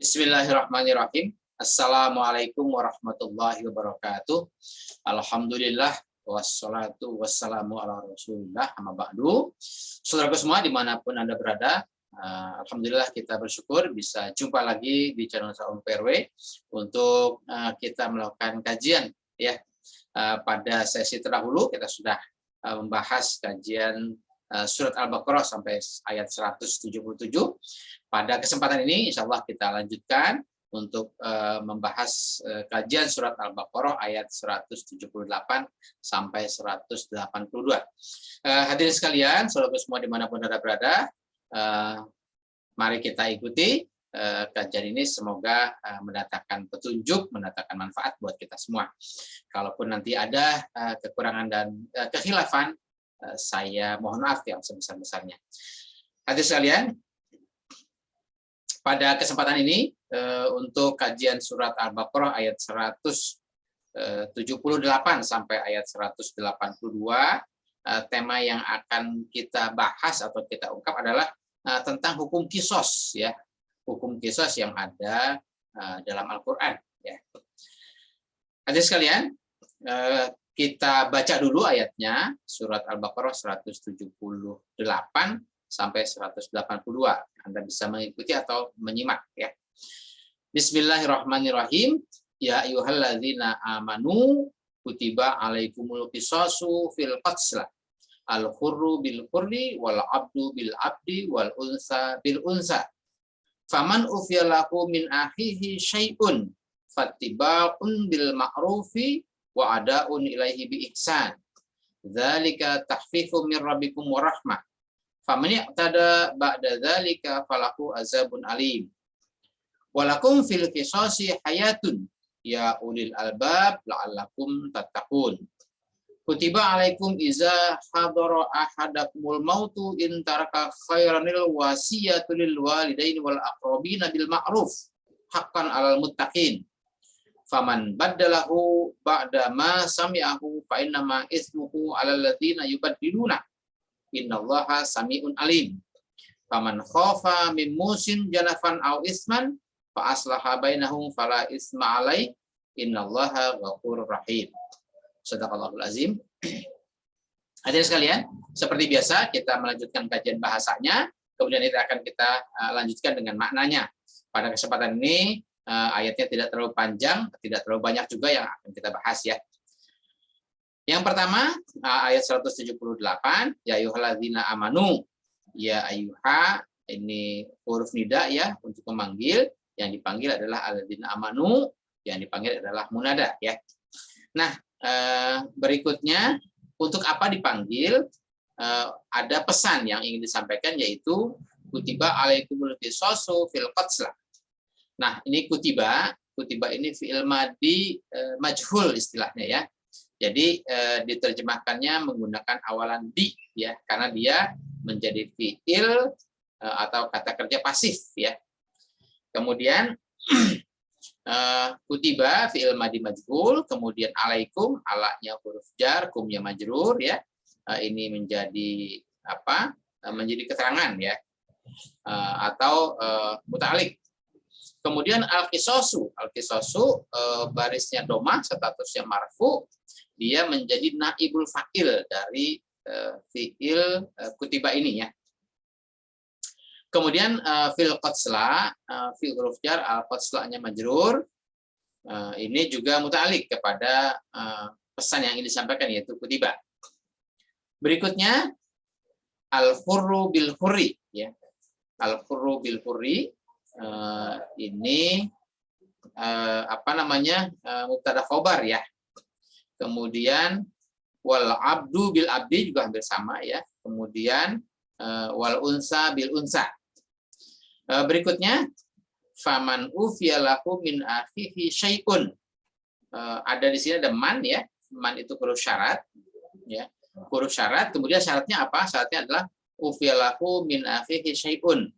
Bismillahirrahmanirrahim. Assalamualaikum warahmatullahi wabarakatuh. Alhamdulillah wassalatu wassalamu ala rasulillah amma ba'du. Saudaraku semua dimanapun Anda berada, alhamdulillah kita bersyukur bisa jumpa lagi di channel Saum PRW untuk kita melakukan kajian ya. Pada sesi terdahulu kita sudah membahas kajian surat Al-Baqarah sampai ayat 177. Pada kesempatan ini insya Allah kita lanjutkan untuk membahas kajian surat Al-Baqarah ayat 178 sampai 182. Hadirin sekalian, saudara semua dimanapun Anda berada, mari kita ikuti kajian ini, semoga mendatangkan petunjuk, mendatangkan manfaat buat kita semua. Kalaupun nanti ada kekurangan dan kekhilafan, saya mohon maaf yang sebesar-besarnya. Hadirin sekalian, pada kesempatan ini untuk kajian surat Al-Baqarah ayat 178 sampai ayat 182, tema yang akan kita bahas atau kita ungkap adalah tentang hukum kisos ya, hukum kisos yang ada dalam Al-Qur'an ya. Hadirin sekalian, kita baca dulu ayatnya, surat Al-Baqarah 178 sampai 182. Anda bisa mengikuti atau menyimak ya. Bismillahirrahmanirrahim. Ya ayyuhalladzina amanu kutiba alaikumul qisasu fil qatl. Al-hurru bil hurri wal abdu bil abdi wal unsa bil unsa. Faman ufiya lahu min akhihi syai'un fattiba'un bil ma'rufi wa ada'un ilaihi bi ihsan. Dzalika tahfifu min rabbikum wa rahmah. Faman ya'tada ba'da dzalika falahu azabun alim. Walakum fil qisasi hayatun ya ulil albab la'allakum tattaqun. Kutiba alaikum iza hadara ahadakumul mautu in taraka khairanil wasiyatu lil walidaini wal aqrabina bil ma'ruf haqqan 'alal muttaqin. Faman baddalahu ba'da ma sami'ahu fa innama ismuhu 'alal ladzina yubaddiluna. Innallaha sami'un alim. Faman khafa min musin janafan aw isman fa aslaha bainahum fala isma 'alai. Innallaha ghafurur rahim. Shadaqallahul azim. Hadirin sekalian, seperti biasa kita melanjutkan kajian bahasanya, kemudian itu akan kita lanjutkan dengan maknanya. Pada kesempatan ini ayatnya tidak terlalu panjang, tidak terlalu banyak juga yang akan kita bahas ya. Yang pertama, ayat 178, ya ayyuhalladzina amanu. Ya ayyuha, ini huruf nida ya untuk memanggil, yang dipanggil adalah alladzina amanu, yang dipanggil adalah munada ya. Nah, berikutnya untuk apa dipanggil? Ada pesan yang ingin disampaikan, yaitu kutiba alaikumul qisasu fil qatl. Nah, ini kutiba ini fi'il madi majhul istilahnya ya. Jadi diterjemahkannya menggunakan awalan di ya, karena dia menjadi fi'il atau kata kerja pasif ya. Kemudian kutiba fi'il madi majhul, kemudian alaikum, alanya huruf jar, kumnya majrur ya. Ini menjadi apa? Menjadi keterangan ya. Atau muta'alliq. Kemudian al-qisasu barisnya domah, statusnya marfu, dia menjadi naibul fa'il dari fi'il kutiba ini ya. Kemudian fil qatsla, fi'il huruf jar, al-qatslanya majrur, ini juga muta'alliq kepada pesan yang ingin disampaikan, yaitu kutiba. Berikutnya al-hurru bil hurri ya. Al-hurru bil hurri ini apa namanya, mubtada khobar ya. Kemudian wal abdu bil abdi juga hampir sama ya. Kemudian wal unsa bil unsa. Berikutnya faman ufiya lahu min akhihi syai'un. Ada di sini ada man ya. Man itu huruf syarat ya. Huruf syarat, kemudian syaratnya apa? Syaratnya adalah ufiya lahu min akhihi syai'un.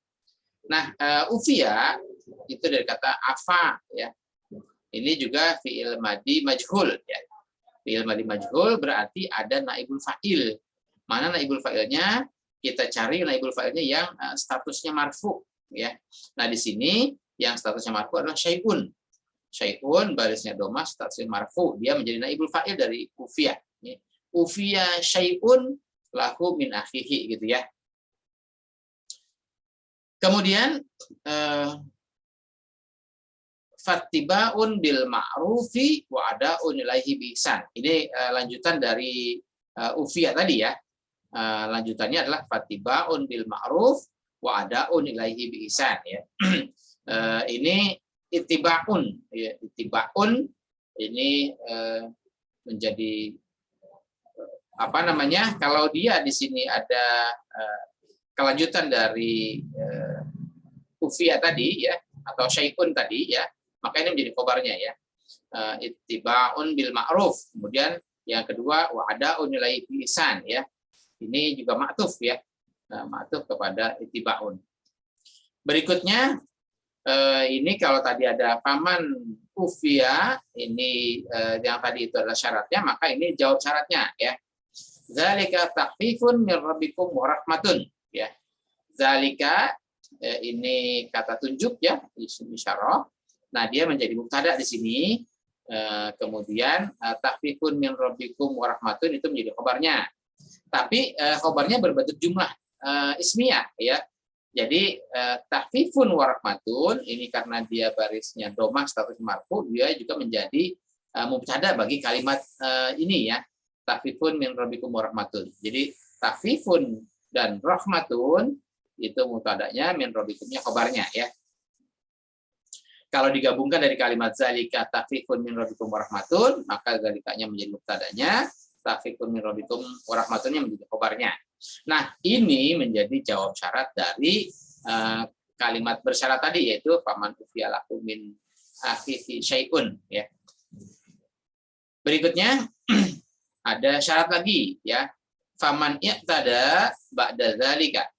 Nah, ufiya itu dari kata afa ya. Ini juga fi'il madi majhul ya. Fi'il madi majhul berarti ada naibul fa'il. Mana naibul fa'ilnya? Kita cari naibul fa'ilnya yang statusnya marfu ya. Nah, di sini yang statusnya marfu adalah syai'un. Syai'un barisnya dhamma statusnya marfu, dia menjadi naibul fa'il dari ufiya. Ufiya syai'un lahu min akhihi gitu ya. Kemudian fattibaun bil ma'rufi wa ada'un ilaihi bi ihsan. Ini lanjutan dari ufiya tadi ya. Lanjutannya adalah fattibaun bil ma'ruf wa ada'un ilaihi bi ihsan ya. Ini ittibaun ya, ittibaun ini menjadi apa namanya? Kalau dia di sini ada kelanjutan dari ufiya tadi ya, atau syai'un tadi ya, maka ini menjadi khobarnya ya. Ittiba'un bil ma'ruf. Kemudian yang kedua wa ada'un ilaihi bi ihsan ya. Ini juga ma'tuf ya. Ma'tuf kepada ittiba'un. Berikutnya ini kalau tadi ada paman ufiya, ini yang tadi itu adalah syaratnya, maka ini jawab syaratnya ya. Zalika takhfifun min rabbikum wa rahmatun ya. Zalika ini kata tunjuk ya, isim isyarah. Nah, dia menjadi mubtada di sini. Kemudian takhfifun min rabbikum wa rahmatun itu menjadi khabarnya. Tapi khabarnya berbentuk jumlah ismiyah ya. Jadi takhfifun wa rahmatun ini karena dia barisnya dhamma status marfu, dia juga menjadi mubtada bagi kalimat ini ya. Takhfifun min rabbikum wa rahmatun. Jadi takhfifun dan rahmatun itu mubtadanya, min rabbikumnya khabarnya ya. Kalau digabungkan dari kalimat zalika takhfifun min rabbikum wa rahmatun, maka zalikanya menjadi mubtadanya, takhfifun min rabbikum wa rahmatunnya menjadi khabarnya. Nah, ini menjadi jawab syarat dari kalimat bersyarat tadi, yaitu faman ufiya lahu min akhihi syai'un ya. Berikutnya ada syarat lagi ya. Faman i'tada ba'da zalika.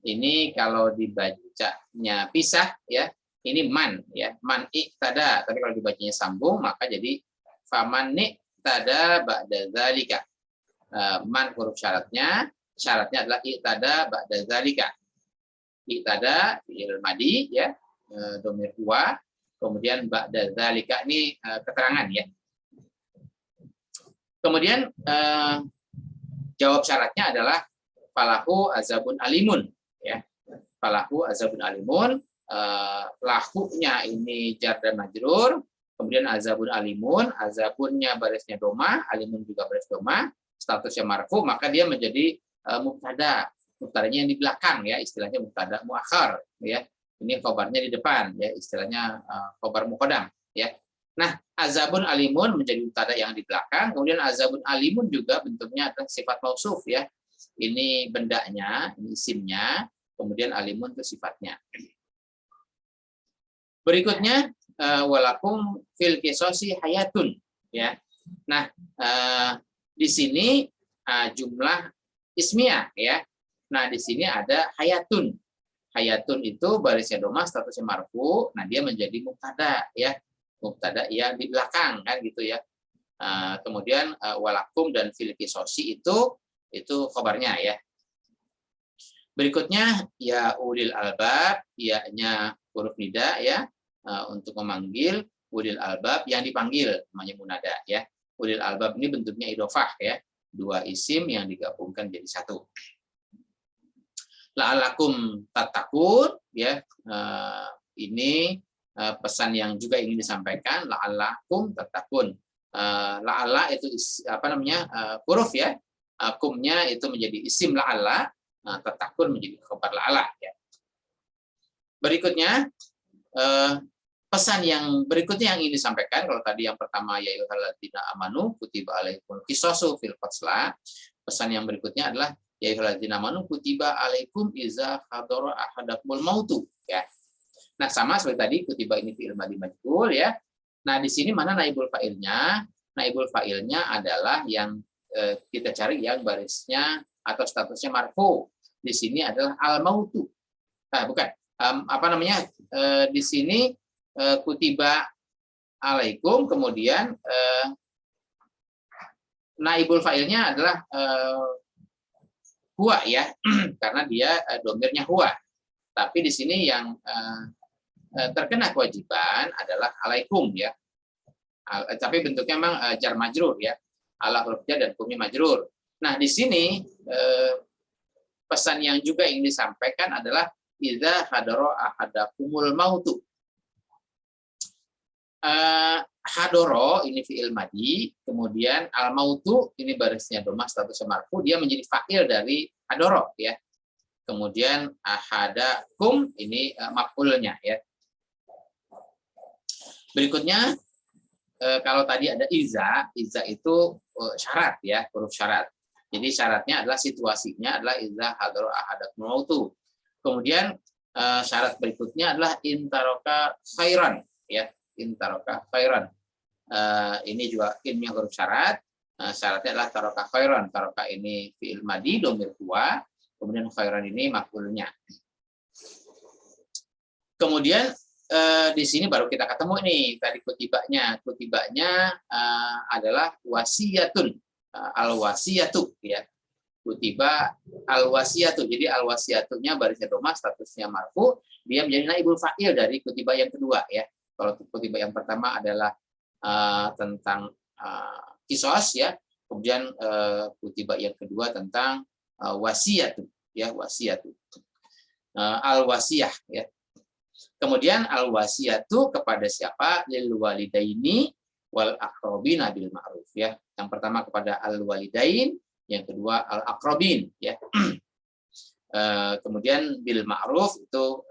Ini kalau dibacanya pisah ya, ini man ya, man i'tada. Tapi kalau dibacanya sambung maka jadi faman i'tada ba'da zalika. Man huruf syaratnya adalah i'tada ba'da zalika. I'tada fi'il madi ya, dhamir huwa, kemudian ba'da zalika ini keterangan ya. Kemudian jawab syaratnya adalah falahu azabun alimun ya. Falahu azabun alimun, lahunya ini jar dan majrur, kemudian azabun alimun, azabunnya barisnya dhamma, alimun juga baris dhamma, statusnya marfu, maka dia menjadi mubtada. Mubtadanya yang di belakang ya, istilahnya mubtada muakhar ya. Ini khabarnya di depan ya, istilahnya khabar muqaddam ya. Nah, azabun alimun menjadi mubtada yang di belakang, kemudian azabun alimun juga bentuknya adalah sifat mausuf ya. Ini bendanya, ini isimnya, kemudian alimun itu sifatnya. Berikutnya walakum fil qisasi hayatun ya. Nah, di sini jumlah ismiyah ya. Nah, di sini ada hayatun. Hayatun itu barisnya dhamma statusnya marfu, nah dia menjadi mubtada ya. Mubtada yang di belakang kan gitu ya. Kemudian walakum dan fil qisasi itu khabarnya ya. Berikutnya ya ulil albab, ya-nya huruf nida ya, untuk memanggil ulil albab yang dipanggil namanya munada ya. Ulil albab ini bentuknya idhofah ya, dua isim yang digabungkan jadi satu. La'alakum tattaqun ya, ini pesan yang juga ingin disampaikan, la'alakum tattaqun. La'ala itu apa namanya, huruf ya, kumnya itu menjadi isim la'ala, tattaqun menjadi khabar la'ala ya. Berikutnya pesan yang berikutnya yang ingin disampaikan, kalau tadi yang pertama ya ayyuhalladzina amanu kutiba alaikumul qisasu fil qatla, pesan yang berikutnya adalah ya ayyuhalladzina amanu kutiba alaikum iza hadara ahadakumul mautu ya. Nah, sama seperti tadi kutiba ini fi'il madhi majhul ya. Nah, di sini mana naibul fa'ilnya? Naibul fa'ilnya adalah yang kita cari yang barisnya atau statusnya marfu. Di sini adalah al-mautu. Nah, bukan. Apa namanya? Di sini kutiba alaikum, kemudian naibul fa'ilnya adalah huwa ya, karena dia domirnya huwa. Tapi di sini yang terkena kewajiban adalah alaikum ya. Tapi bentuknya memang jar majrur ya. Ala huruf jar dan kumnya majrur. Nah, di sini pesan yang juga ingin disampaikan adalah idza hadara ahadakumul mautu. Hadoro ini fi'il madi, kemudian al mautu ini barisnya dhamma statusnya marfu, dia menjadi fa'il dari hadoro ya. Kemudian ahadakum ini maf'ulnya ya. Berikutnya kalau tadi ada iza itu syarat ya, huruf syarat. Jadi syaratnya adalah situasinya adalah iza hadara ahadakumul mautu. Kemudian syarat berikutnya adalah intaroka khairan ya. Intaroka khairan. Ini juga innya huruf syarat. Syaratnya adalah taroka khairan. Taroka ini fi'il madi dhamir huwa, kemudian khairan ini maf'ulnya. Kemudian di sini baru kita ketemu nih tadi kutibanya. Kutibanya adalah wasiyatun. Al-wasiyatu ya. Kutiba al-wasiyatu. Jadi al-wasiyatunya barisnya dhamma statusnya marfu, dia menjadi naibul fa'il dari kutiba yang kedua ya. Kalau kutiba yang pertama adalah tentang kisos ya, kemudian kutiba yang kedua tentang wasiat ya, wasiat al wasiyah ya. Kemudian al wasiatu kepada siapa? Lil walidaini wal aqrabina bil ma'ruf ya. Yang pertama kepada al walidain, yang kedua al aqrabin ya. Kemudian bil ma'ruf itu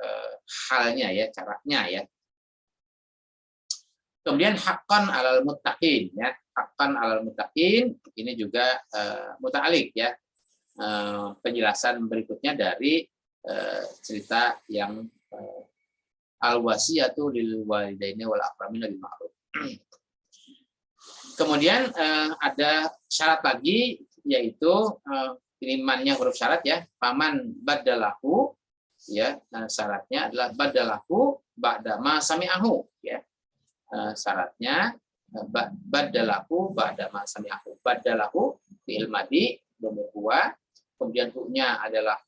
halnya ya, caranya ya. Kemudian haqqan alal muttaqin ya. Haqqan alal muttaqin ini juga muta'alliq ya. Penjelasan berikutnya dari cerita yang al-wasiyatu lil walidaini wal aqrabina bil ma'ruf. Kemudian ada syarat lagi yaitu ini mannya huruf syarat ya. Paman badalahu ya. Syaratnya adalah badalahu ba'da ma sami'ahu ya. Syaratnya badalahu ba'da ma sami'ahu. Badalahu fi'il madi dhamir huwa, kemudian hu-nya adalah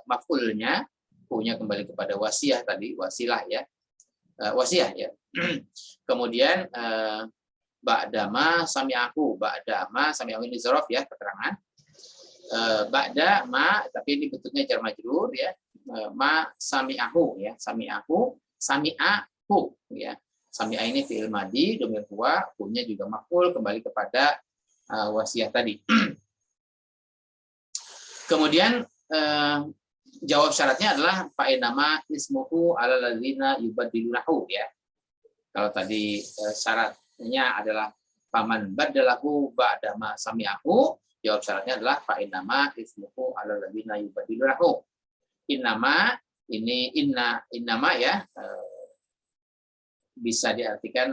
maf'ulnya, hu-nya kembali kepada wasiyah tadi, wasilah ya. Wasiyah ya. Kemudian ba'da ma sami'ahu, ba'da ma sami'ahu ini dzaraf ya, keterangan. Ba'da ma tapi ini bentuknya jar majrur ya. Ma sami'ahu ya, sami'ahu, sami'ahu ya. Sami'a ini fi'il madi dhamir huwa, hu-nya juga maf'ul kembali kepada wasiyah tadi. Kemudian jawab syaratnya adalah fa'inama ismuhu ala ladzina yubaddilunahu ya. Kalau tadi syaratnya adalah paman badalahu ba'da ma sami'ahu, jawab syaratnya adalah fa'inama ismuhu ala ladzina yubaddilunahu. Innama ini innama ya, bisa diartikan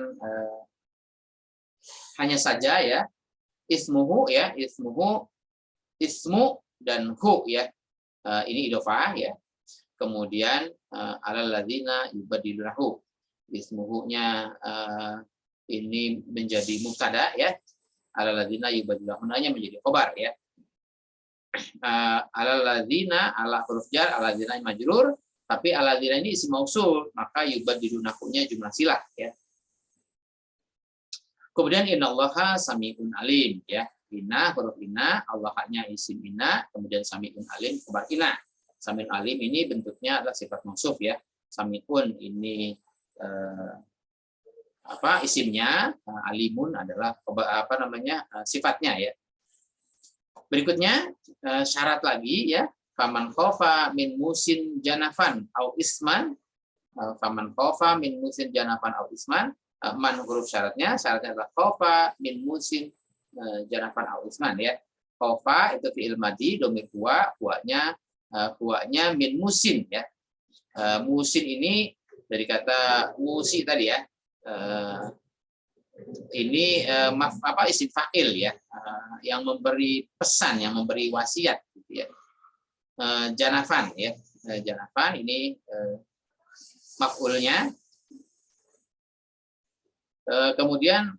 hanya saja ya. Ismuhu ya, ismuhu, ismu dan hu ya. Ini idhofah ya. Kemudian alal ladzina yubaddilunahu. Ismuhu-nya ini menjadi mubtada ya. Alal ladzina yubaddilunahu-nya menjadi khabar ya. Alal ladzina ala huruf jar, alal ladzina majrur, tapi aladzina ini isim mausul, maka yubaddilunahu-nya jumlah silah ya. Kemudian innallaha sami'un alim ya. Inna huruf inna, Allahnya isim inna, kemudian sami'un alim khabar inna. Sami'un alim ini bentuknya adalah sifat mausuf ya. Sami'un ini isimnya, alimun adalah sifatnya ya. Berikutnya syarat lagi ya. Faman khofa min musin janafan au isman, faman khofa min musin janafan au isman, man huruf syaratnya adalah khofa min musin janafan au isman ya. Khofa itu fi'il madi dhamir huwa, huwanya min musin ya. Musin ini dari kata musi tadi ya. Ini isim fa'il ya, yang memberi pesan, yang memberi wasiat gitu ya. Janafan ya, janafan ini maf'ulnya. Kemudian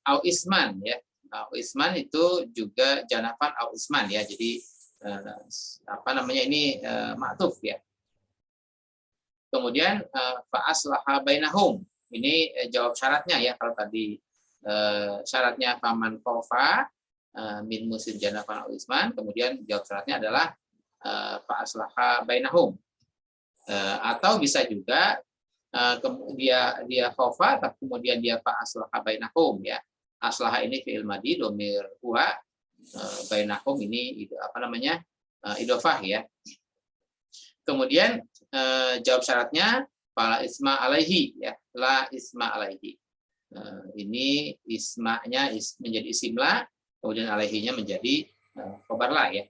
au isman ya, au isman itu juga janafan au isman ya. Jadi ini ma'tuf ya. Kemudian fa aslaha bainahum. Ini jawab syaratnya ya. Kalau tadi syaratnya faman khofa min musin janafan al-isman, kemudian jawab syaratnya adalah fa aslaha bainahum. Atau bisa juga dia khofa tapi kemudian dia fa aslaha bainahum ya. Aslaha ini fi'il madhi dhamir huwa, bainahum ini idhofah ya. Kemudian jawab syaratnya fala isma alaihi ya, la isma alaihi. Ini ismanya menjadi isimla, kemudian alaihinya menjadi khobar la ya.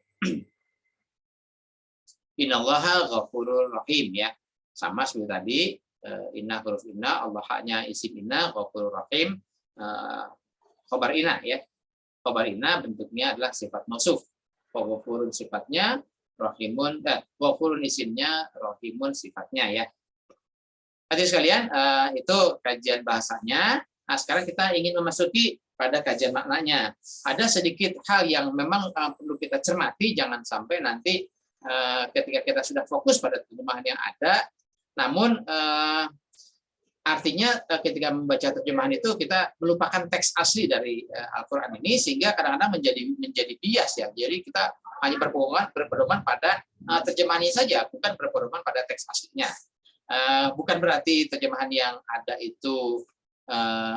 Innallaha ghafurur rahim ya. Sama seperti tadi, inna huruf inna, Allah hanya isim inna, ghafurur rahim, khobar inna ya. Khobar inna bentuknya adalah sifat mausuf. Ghafurun sifatnya, rahimun, ghafurun isimnya, rahimun sifatnya ya. Hadirin sekalian, itu kajian bahasanya. Nah, sekarang kita ingin memasuki pada kajian maknanya. Ada sedikit hal yang memang perlu kita cermati, jangan sampai nanti ketika kita sudah fokus pada terjemahan yang ada, namun artinya ketika membaca terjemahan itu kita melupakan teks asli dari Al-Quran ini, sehingga kadang-kadang menjadi bias ya. Jadi kita hanya berpedoman pada terjemahannya saja, bukan berpedoman pada teks aslinya. Bukan berarti terjemahan yang ada itu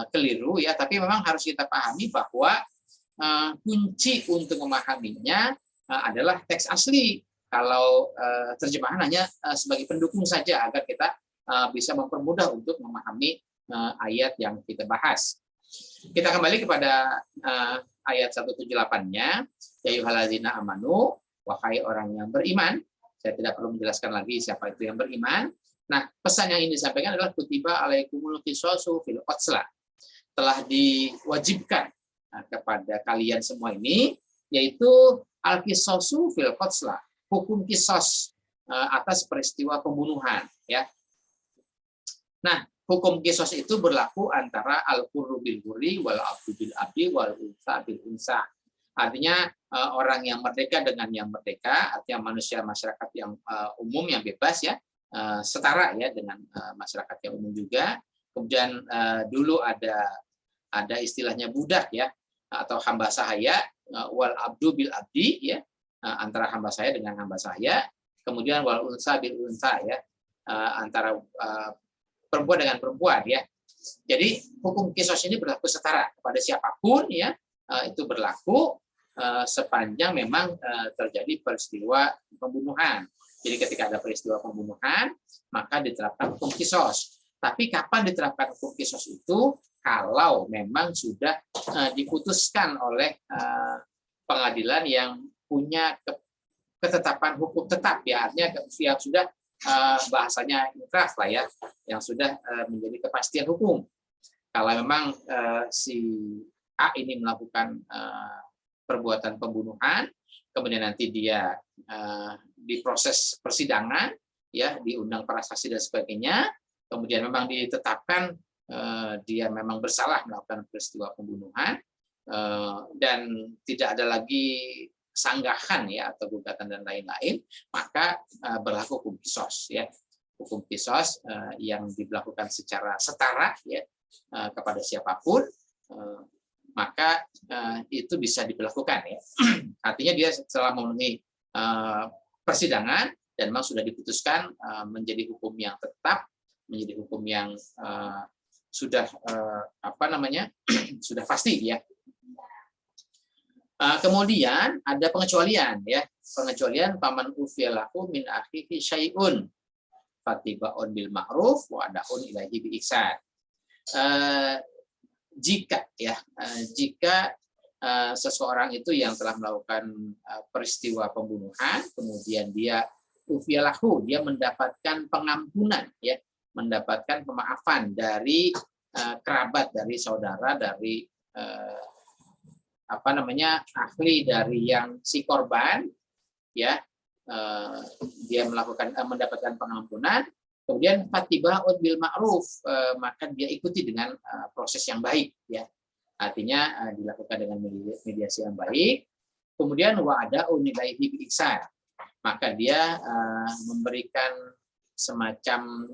keliru ya, tapi memang harus kita pahami bahwa kunci untuk memahaminya adalah teks asli. Kalau terjemahan hanya sebagai pendukung saja agar kita bisa mempermudah untuk memahami ayat yang kita bahas. Kita kembali kepada ayat 178-nya, ya ayyuhallazina amanu, wahai orang yang beriman. Saya tidak perlu menjelaskan lagi siapa itu yang beriman. Nah, pesan yang ingin disampaikan adalah kutiba alaikumul qisasu fil qatla. Telah diwajibkan kepada kalian semua ini, yaitu al-qisasu fil qatla, hukum qisas atas peristiwa pembunuhan ya. Nah, hukum qisas itu berlaku antara al-hurru bil hurri wal abdu bil abdi wal unsa bil unsa. Artinya orang yang merdeka dengan yang merdeka, artinya manusia masyarakat yang umum yang bebas ya, setara ya dengan masyarakat yang umum juga. Kemudian dulu ada istilahnya budak ya, atau hamba sahaya, wal abdu bil abdi ya, antara hamba saya dengan hamba saya. Kemudian wal unsa bil unsa ya, antara perempuan dengan perempuan ya. Jadi hukum qisas ini berlaku setara kepada siapapun ya, itu berlaku sepanjang memang terjadi peristiwa pembunuhan. Jadi ketika ada peristiwa pembunuhan, maka diterapkan hukum qisas. Tapi kapan diterapkan hukum qisas itu? Kalau memang sudah diputuskan oleh pengadilan yang punya ketetapan hukum tetap ya, artinya yang sudah bahasanya inkraf lah ya, yang sudah menjadi kepastian hukum. Kalau memang si A ini melakukan perbuatan pembunuhan, kemudian nanti dia diproses persidangan ya, diundang para saksi dan sebagainya, kemudian memang ditetapkan dia memang bersalah melakukan peristiwa pembunuhan, dan tidak ada lagi sanggahan ya atau gugatan dan lain-lain, maka berlaku hukum qisas ya. Hukum qisas yang dilakukan secara setara ya kepada siapapun, maka itu bisa diberlakukan ya. Artinya dia setelah memenuhi persidangan dan memang sudah diputuskan menjadi hukum yang tetap, menjadi hukum yang sudah sudah pasti ya. Kemudian ada pengecualian ya, pengecualian paman ufiyalahu min akhihi syai'un fatibaun bil ma'ruf wa adaun ilaihi bi ihsan. Jika seseorang itu yang telah melakukan peristiwa pembunuhan, kemudian dia ufiyalahu, dia mendapatkan pengampunan ya, mendapatkan pemaafan dari kerabat, dari saudara, dari ahli dari yang si korban ya, dia mendapatkan pengampunan, kemudian fatiba'un bil ma'ruf, maka dia ikuti dengan proses yang baik ya, artinya dilakukan dengan mediasi yang baik, kemudian wa'ada'un ilaihi bi ihsan, maka dia memberikan semacam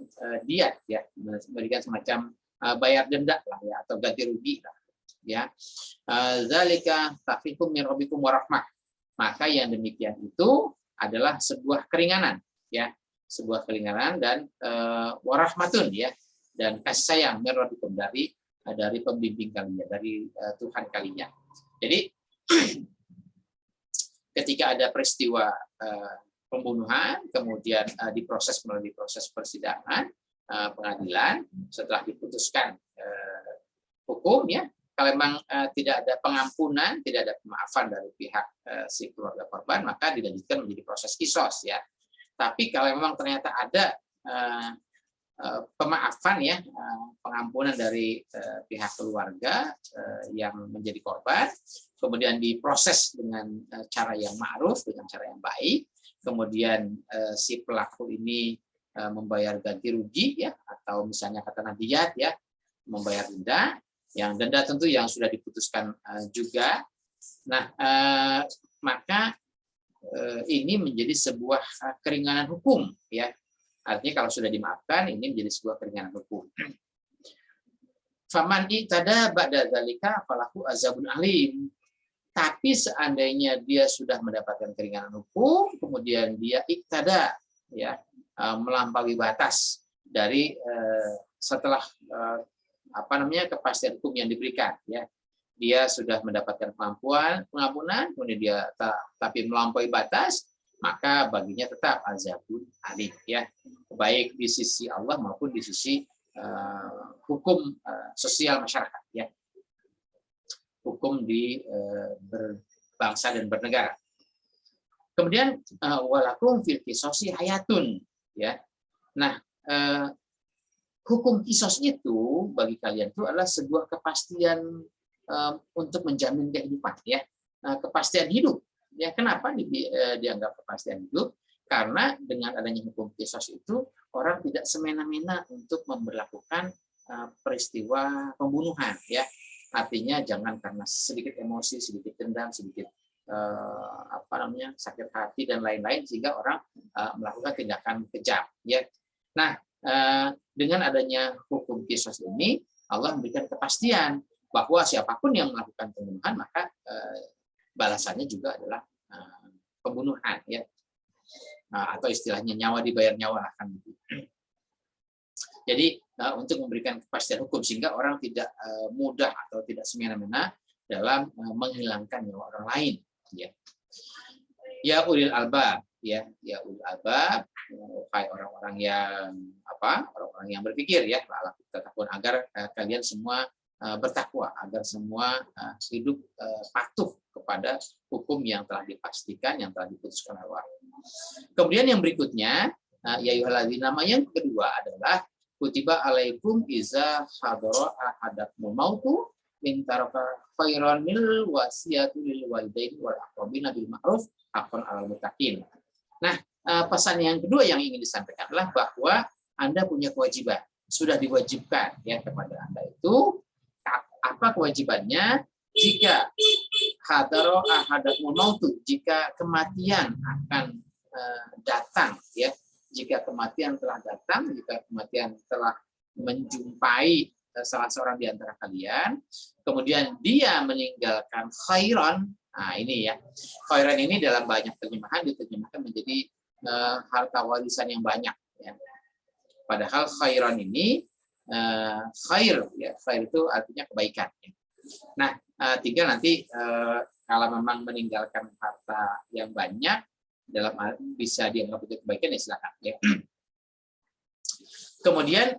diat ya, memberikan semacam bayar denda lah ya, atau ganti rugi lah ya. Zalika takhfifum min rabbikum warahmah. Maka yang demikian itu adalah sebuah keringanan ya, sebuah keringanan dan warahmatun ya, dan kasih sayang min rabbikum dari pembimbing kalian, dari Tuhan kalian. Jadi ketika ada peristiwa pembunuhan, kemudian diproses melalui proses persidangan pengadilan, setelah diputuskan hukum ya, kalau memang tidak ada pengampunan, tidak ada pemaafan dari pihak si keluarga korban, maka dilanjutkan menjadi proses kisos ya. Tapi kalau memang ternyata ada pemaafan ya, pengampunan dari pihak keluarga yang menjadi korban, kemudian diproses dengan cara yang ma'ruf, dengan cara yang baik, kemudian si pelaku ini membayar ganti rugi ya, atau misalnya katakanlah diyat ya, membayar denda, yang denda tentu yang sudah diputuskan juga. Nah, maka ini menjadi sebuah keringanan hukum ya. Artinya kalau sudah dimaafkan, ini menjadi sebuah keringanan hukum. Faman i'tada ba'da dzalika falahu azabun alim. Tapi seandainya dia sudah mendapatkan keringanan hukum, kemudian dia i'tada ya, melampaui batas dari setelah kepastian hukum yang diberikan ya, dia sudah mendapatkan pengampunan, kemudian dia tapi melampaui batas, maka baginya tetap azabun alim ya, baik di sisi Allah maupun di sisi hukum sosial masyarakat ya, hukum di berbangsa dan bernegara. Kemudian walakum fil qisosi hayatun ya. Nah, hukum kisos itu bagi kalian itu adalah sebuah kepastian untuk menjamin kehidupan ya, kepastian hidup ya. Kenapa dianggap kepastian hidup? Karena dengan adanya hukum kisos itu orang tidak semena-mena untuk memberlakukan peristiwa pembunuhan ya. Artinya jangan karena sedikit emosi, sedikit dendam, sedikit sakit hati dan lain-lain sehingga orang melakukan tindakan kejam ya. Nah, dengan adanya hukum kisos ini, Allah memberikan kepastian bahwa siapapun yang melakukan pembunuhan maka balasannya juga adalah pembunuhan ya, atau istilahnya nyawa dibayar nyawa kan. Jadi untuk memberikan kepastian hukum sehingga orang tidak mudah atau tidak semena-mena dalam menghilangkan nyawa orang lain ya. Ya ulil albab ya, ya ulil albab, hai orang-orang yang orang-orang yang berpikir ya, agar kalian semua bertakwa, agar semua hidup patuh kepada hukum yang telah dipastikan, yang telah diputuskan oleh Allah. Kemudian yang berikutnya, ya ayyuhalladzina amanu, yang kedua adalah kutiba alaikum iza hadara ahadakumul mautu in taraka khairan lil wasiyatu lil walidaini wal aqrabina bil ma'ruf haqqan 'alal muttaqin. Nah, pesan yang kedua yang ingin disampaikan adalah bahwa Anda punya kewajiban, sudah diwajibkan ya kepada Anda itu. Apa kewajibannya? Jika hadaro ahadakumul mautu, jika kematian akan datang ya, jika kematian telah datang, jika kematian telah menjumpai salah seorang di antara kalian, kemudian dia meninggalkan khairan. Nah, ini ya. Khairan ini dalam banyak terjemahan diterjemahkan menjadi harta warisan yang banyak ya. Padahal khairan ini khair ya, khair itu artinya kebaikan ya. Nah, tinggal nanti kalau memang meninggalkan harta yang banyak dalam bisa dianggap itu kebaikan ya silakan ya. Kemudian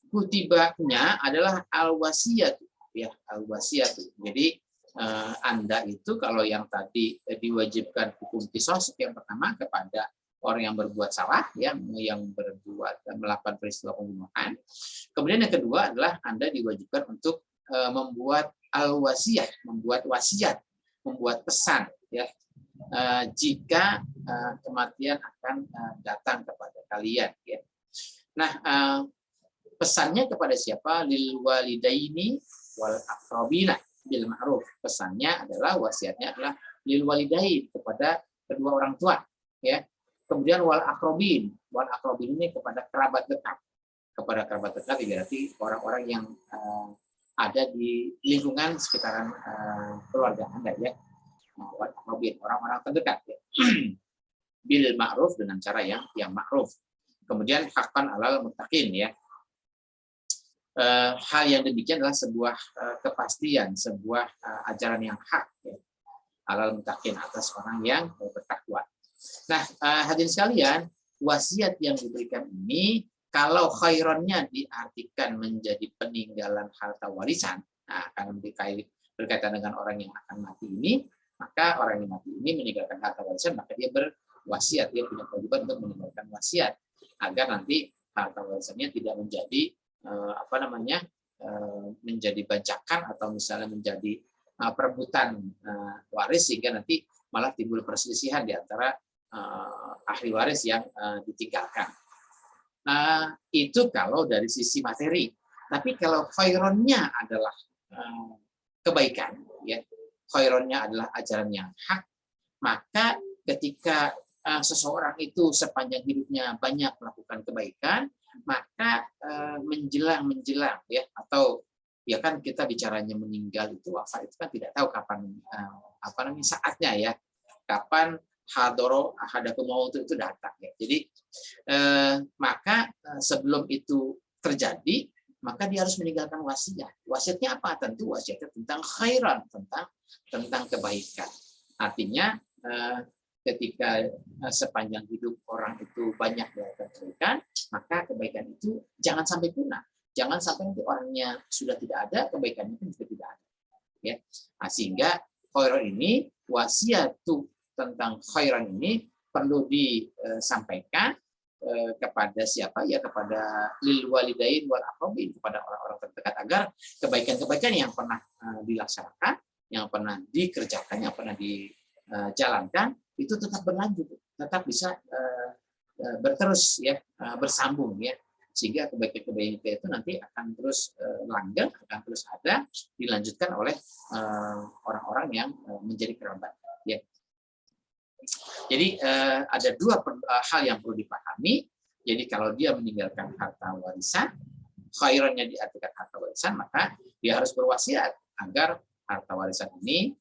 kutibahnya adalah al-wasiyat ya, al-wasiyat. Jadi Anda itu kalau yang tadi diwajibkan hukum kisos yang pertama kepada orang yang berbuat salah yang melakukan peristiwa pembunuhan. Kemudian yang kedua adalah Anda diwajibkan untuk membuat al-wasiyah, membuat wasiat, membuat pesan ya, jika kematian akan datang kepada kalian ya. Nah, pesannya kepada siapa? Lil walidaini wal aqrabina bil ma'ruf. Pesannya adalah, wasiatnya adalah lil walidain, kepada kedua orang tua ya. Kemudian wal akrobin ini kepada kerabat dekat. Kepada kerabat dekat berarti orang-orang yang ada di lingkungan sekitaran keluarga Anda ya. Wal akrobin, orang-orang terdekat ya. Bil ma'ruf, dengan cara yang ma'ruf. Kemudian haqqan alal muttaqin ya. Hal yang demikian adalah sebuah kepastian, sebuah ajaran yang hak ya. Alal muttaqin, atas orang yang bertakwa. Nah, hadirin sekalian, wasiat yang diberikan ini kalau khaironnya diartikan menjadi peninggalan harta warisan, nah akan berkaitan dengan orang yang akan mati ini, maka orang yang mati ini meninggalkan harta warisan, maka dia berwasiat, dia punya kewajiban untuk meninggalkan wasiat agar nanti harta warisannya tidak menjadi menjadi bancakan atau misalnya menjadi perebutan waris sehingga nanti malah timbul perselisihan di antara ahli waris yang ditinggalkan. Itu kalau dari sisi materi. Tapi kalau khaironnya adalah kebaikan, ya, khaironnya adalah ajaran yang hak, maka ketika seseorang itu sepanjang hidupnya banyak melakukan kebaikan, maka menjelang ya, atau ya kan kita bicaranya meninggal itu wafat itu kan tidak tahu kapan saatnya ya, kapan ahadakum maut itu datang ya. Jadi maka sebelum itu terjadi maka dia harus meninggalkan wasiat. Wasiatnya apa? Tentu wasiatnya tentang khairan, tentang kebaikan. Artinya ketika sepanjang hidup orang itu banyak melakukan kebaikan, maka kebaikan itu jangan sampai punah. Jangan sampai nanti orangnya sudah tidak ada, kebaikannya pun juga tidak ada. Ya. Nah, sehingga khairan ini, wasiat tentang khairan ini perlu disampaikan kepada siapa? Ya kepada lil walidain wal aqrabin, kepada orang-orang terdekat, agar kebaikan-kebaikan yang pernah dilaksanakan, yang pernah dikerjakan, yang pernah dijalankan itu tetap berlanjut, tetap bisa berterus ya, bersambung ya, sehingga kebaikan-kebaikan itu nanti akan terus langgeng, akan terus ada, dilanjutkan oleh orang-orang yang menjadi kerabat ya. Jadi ada dua hal yang perlu dipahami. Jadi kalau dia meninggalkan harta warisan, khairannya diartikan harta warisan, maka dia harus berwasiat agar harta warisan ini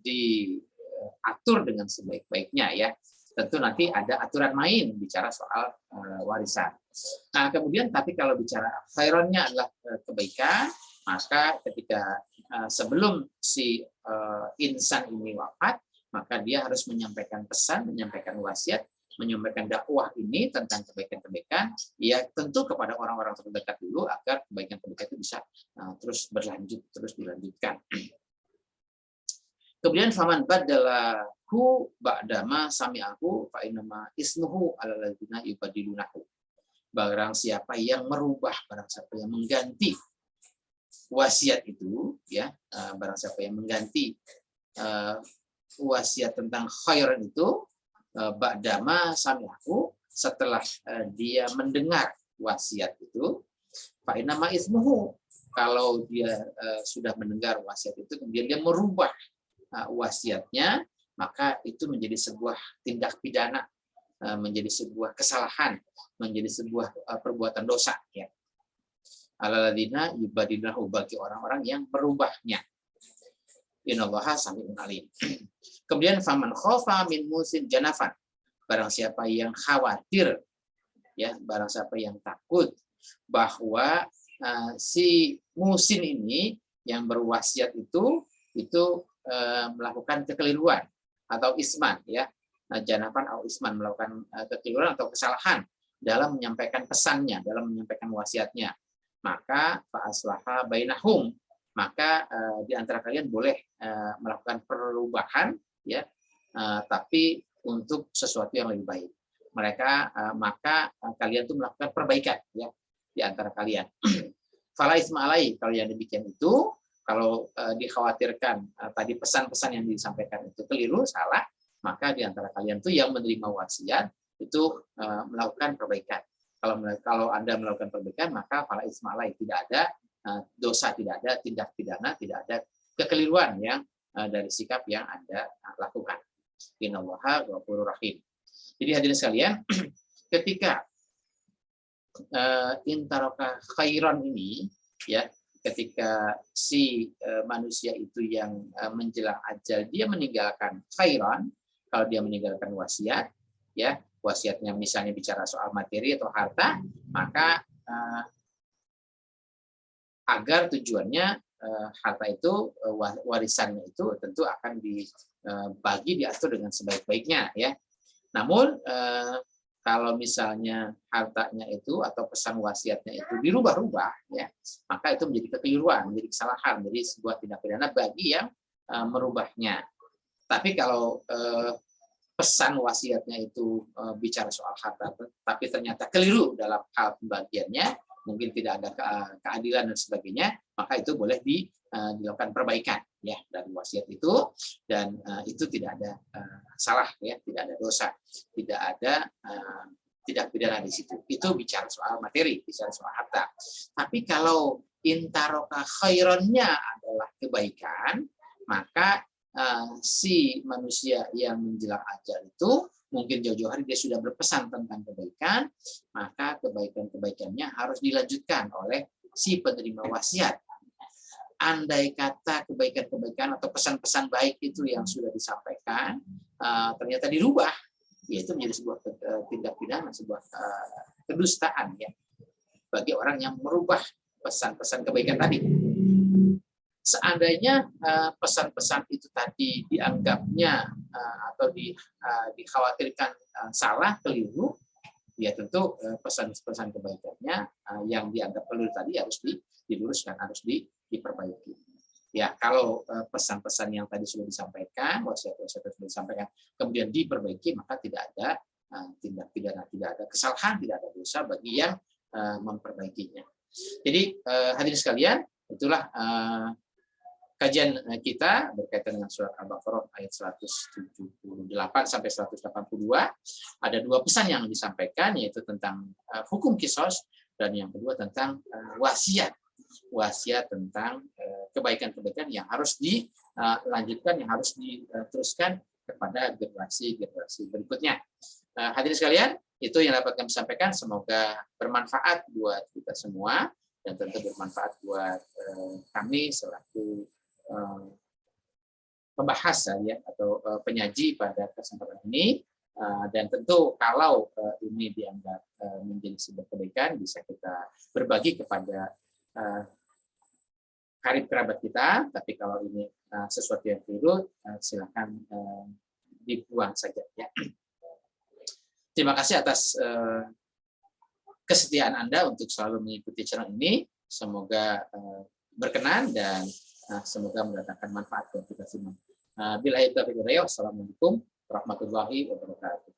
diatur dengan sebaik-baiknya ya. Tentu nanti ada aturan main bicara soal warisan. Nah, kemudian tapi kalau bicara khairannya adalah kebaikan, maka ketika sebelum si insan ini wafat, maka dia harus menyampaikan pesan, menyampaikan wasiat, menyampaikan dakwah ini tentang kebaikan-kebaikan, ya tentu kepada orang-orang terdekat dulu agar kebaikan-kebaikan itu bisa terus berlanjut, terus dilanjutkan. Kemudian faman badalahu ba'dama sami'ahu fa innama ismuhu 'alal ladzina yubadilunahu. Barang siapa yang merubah, barang siapa yang mengganti wasiat itu ya, barang siapa yang mengganti wasiat tentang khairan itu ba'dama sami'ahu, setelah dia mendengar wasiat itu, fa innama ismuhu, kalau dia sudah mendengar wasiat itu kemudian dia merubah wasiatnya, maka itu menjadi sebuah tindak pidana, menjadi sebuah kesalahan, menjadi sebuah perbuatan dosa ya. Alladzina yubadilunahu, bagi orang-orang yang merubahnya. Innallaha sami'un alim. Kemudian faman khofa min musin janafan, barang siapa yang khawatir ya, barang siapa yang takut bahwa si musin ini yang berwasiat itu melakukan kekeliruan atau isman ya, janafan atau isman, melakukan kekeliruan atau kesalahan dalam menyampaikan pesannya, dalam menyampaikan wasiatnya, maka fa aslaha bainahum, maka di antara kalian boleh melakukan perubahan ya, tapi untuk sesuatu yang lebih baik. Maka kalian tuh melakukan perbaikan ya di antara kalian. Fala isma alai, kalau yang demikian itu, kalau dikhawatirkan tadi pesan-pesan yang disampaikan itu keliru, salah, maka di antara kalian tuh yang menerima wasiat itu melakukan perbaikan. Kalau Anda melakukan perbaikan, maka fala isma alai, tidak ada dosa, tidak ada tindak pidana, tidak ada kekeliruan yang dari sikap yang Anda lakukan. Innallaha ghafurur rahim. Jadi hadirin sekalian, ketika intaroka khairan ini, ya, ketika si manusia itu yang menjelang ajal dia meninggalkan khairan, kalau dia meninggalkan wasiat, ya, wasiatnya misalnya bicara soal materi atau harta, maka agar tujuannya harta itu, warisannya itu tentu akan dibagi, diatur dengan sebaik-baiknya, ya. Namun kalau misalnya hartanya itu atau pesan wasiatnya itu dirubah-rubah, ya, maka itu menjadi kekeliruan, menjadi kesalahan, menjadi sebuah tindak pidana bagi yang merubahnya. Tapi kalau pesan wasiatnya itu bicara soal harta, tapi ternyata keliru dalam hal pembagiannya, mungkin tidak ada keadilan dan sebagainya, maka itu boleh dilakukan perbaikan, ya, dari wasiat itu, dan itu tidak ada salah, ya, tidak ada dosa, tidak ada tidak pidana di situ. Itu bicara soal materi, bicara soal harta. Tapi kalau intaroka khaironnya adalah kebaikan, maka si manusia yang menjelang ajal itu mungkin jauh-jauh hari dia sudah berpesan tentang kebaikan, maka kebaikan-kebaikannya harus dilanjutkan oleh si penerima wasiat. Andai kata kebaikan-kebaikan atau pesan-pesan baik itu yang sudah disampaikan ternyata dirubah, yaitu menjadi sebuah tindak pidana, sebuah kedustaan, ya, bagi orang yang merubah pesan-pesan kebaikan tadi. Seandainya pesan-pesan itu tadi dianggapnya atau dikhawatirkan salah, keliru, ya tentu pesan-pesan kebaikannya yang dianggap keliru tadi harus diluruskan, harus diperbaiki. Ya, kalau pesan-pesan yang tadi sudah disampaikan, wasiat-wasiat sudah disampaikan, kemudian diperbaiki, maka tidak ada tindak pidana, tidak ada kesalahan, tidak ada dosa bagi yang memperbaikinya. Jadi hadirin sekalian, itulah kajian kita berkaitan dengan surat Al-Baqarah ayat 178 sampai 182. Ada dua pesan yang disampaikan, yaitu tentang hukum kisos, dan yang kedua tentang wasiat tentang kebaikan-kebaikan yang harus dilanjutkan, yang harus diteruskan kepada generasi berikutnya. Hadirin sekalian, itu yang dapat kami sampaikan. Semoga bermanfaat buat kita semua, dan tentu bermanfaat buat kami selaku pembahas, ya, atau penyaji pada kesempatan ini. Dan tentu kalau ini dianggap menjadi sebuah kebaikan, bisa kita berbagi kepada karib kerabat kita. Tapi kalau ini sesuatu yang keliru, silakan dibuang saja, ya. Terima kasih atas kesetiaan Anda untuk selalu mengikuti channel ini. Semoga berkenan dan semoga mendatangkan manfaat buat kita semua. Billahi taufiq wal hidayah. Wassalamualaikum warahmatullahi wabarakatuh.